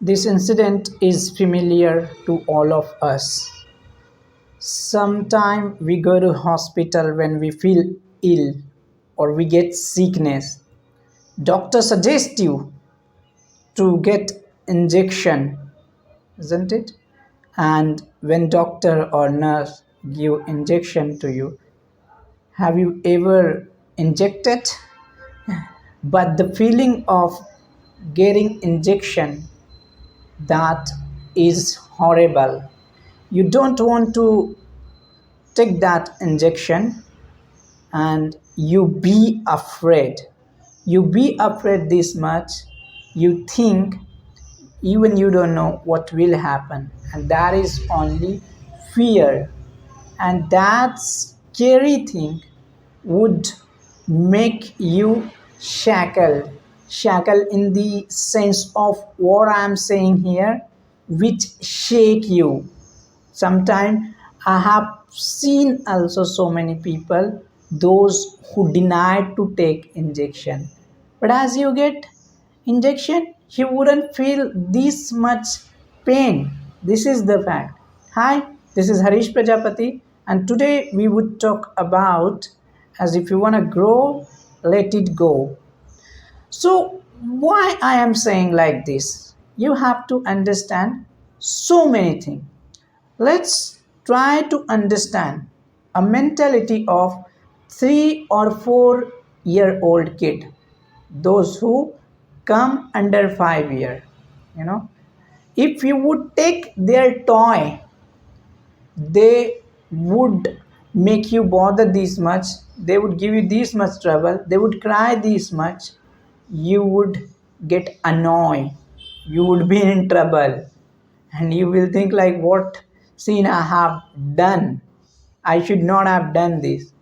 This incident is familiar to all of us. Sometime we go to hospital when we feel ill or we get sickness. Doctor suggests you to get injection, isn't it? And when doctor or nurse give injection to you, have you ever injected? But the feeling of getting injection, that is horrible. You don't want to take that injection, and you be afraid this much. You think, even you don't know what will happen, and that is only fear. And that scary thing would make you shackle in the sense of what I am saying here, which shake you. Sometimes I have seen also so many people, those who deny to take injection, but as you get injection you wouldn't feel this much pain. This is the fact. Hi, this is Harish Prajapati, and today we would talk about, as if you want to grow, let it go. So, why I am saying like this? You have to understand so many things. Let's try to understand a mentality of 3 or 4 year old kid, those who come under 5 year. You know, if you would take their toy, they would make you bother this much, they would give you this much trouble, they would cry this much, you would get annoyed, you would be in trouble, and you will think like, what sin I have done, I should not have done this.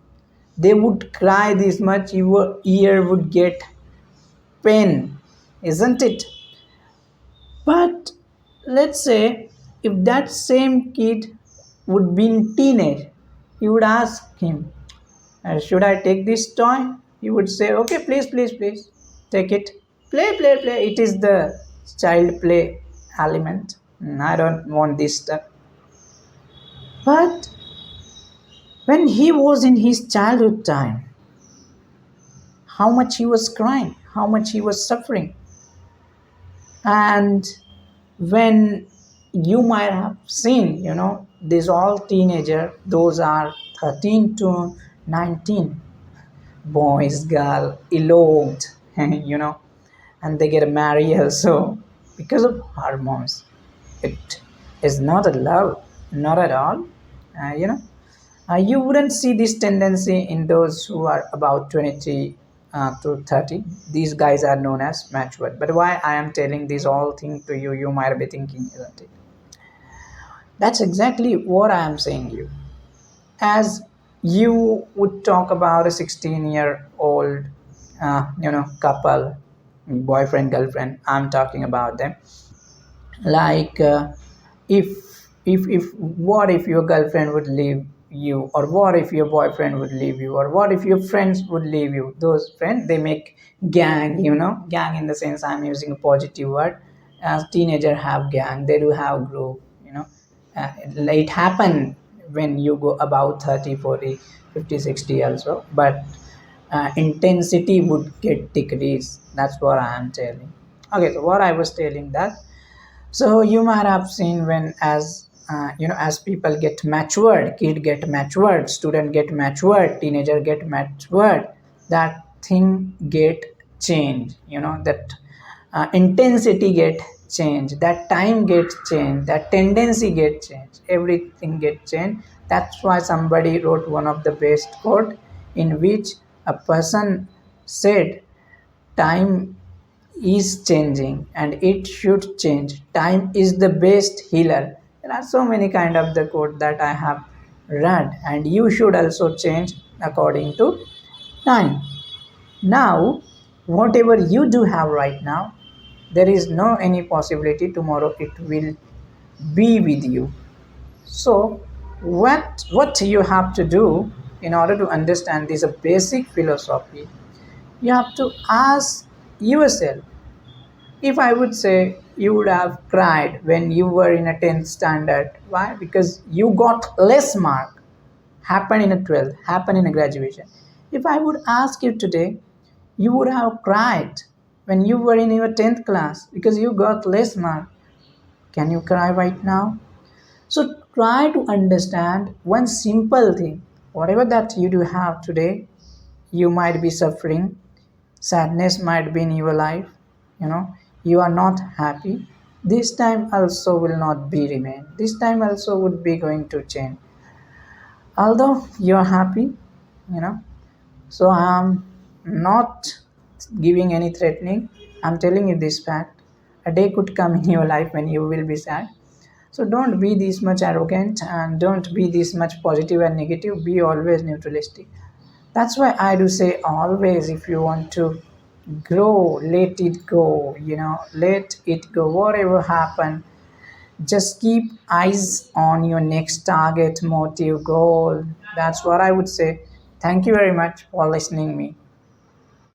They would cry this much, your ear would get pain, isn't it? But let's say if that same kid would be in teenage, you would ask him, should I take this toy? He would say, okay, please, please, please, take it. Play, play, play. It is the child play element. I don't want this stuff. But when he was in his childhood time, how much he was crying, how much he was suffering. And when you might have seen, these all teenager, those are 13 to 19, boys, girl, eloped, and they get married also because of hormones. It is not a love, not at all. You know, you wouldn't see this tendency in those who are about 23 to 30. These guys are known as matured. But why I am telling these all things to you, you might be thinking, isn't it? That's exactly what I am saying you. As you would talk about a 16-year-old, couple, boyfriend, girlfriend, I'm talking about them. Like, if what if your girlfriend would leave you, or what if your boyfriend would leave you, or what if your friends would leave you? Those friends, they make gang, gang in the sense I'm using a positive word. As teenager have gang, they do have group, it happen when you go about 30, 40, 50, 60 also, but intensity would get decreased. That's what I am telling. Okay, so what I was telling that, so you might have seen when, as people get matured, kid get matured, student get matured, teenager get matured, that thing get changed. That intensity get changed, that time get changed, that tendency get changed, everything get changed. That's why somebody wrote one of the best quote, in which a person said, time is changing and it should change, time is the best healer. There are so many kind of the quote that I have read, and you should also change according to time. Now, whatever you do have right now, there is no any possibility tomorrow it will be with you. So what you have to do in order to understand this basic philosophy, you have to ask yourself, If I would say you would have cried when you were in a 10th standard, why? Because you got less mark, happened in a 12th, happened in a graduation. If I would ask you today, you would have cried when you were in your 10th class because you got less mark. Can you cry right now? So try to understand one simple thing. Whatever that you do have today, you might be suffering, sadness might be in your life, you know, you are not happy. This time also will not be remain. This time also would be going to change. Although you are happy, you know. So I'm not giving any threatening. I'm telling you this fact. A day could come in your life when you will be sad. So don't be this much arrogant and don't be this much positive and negative. Be always neutralistic. That's why I do say always, if you want to grow, let it go, let it go. Whatever happen, just keep eyes on your next target, motive, goal. That's what I would say. Thank you very much for listening me.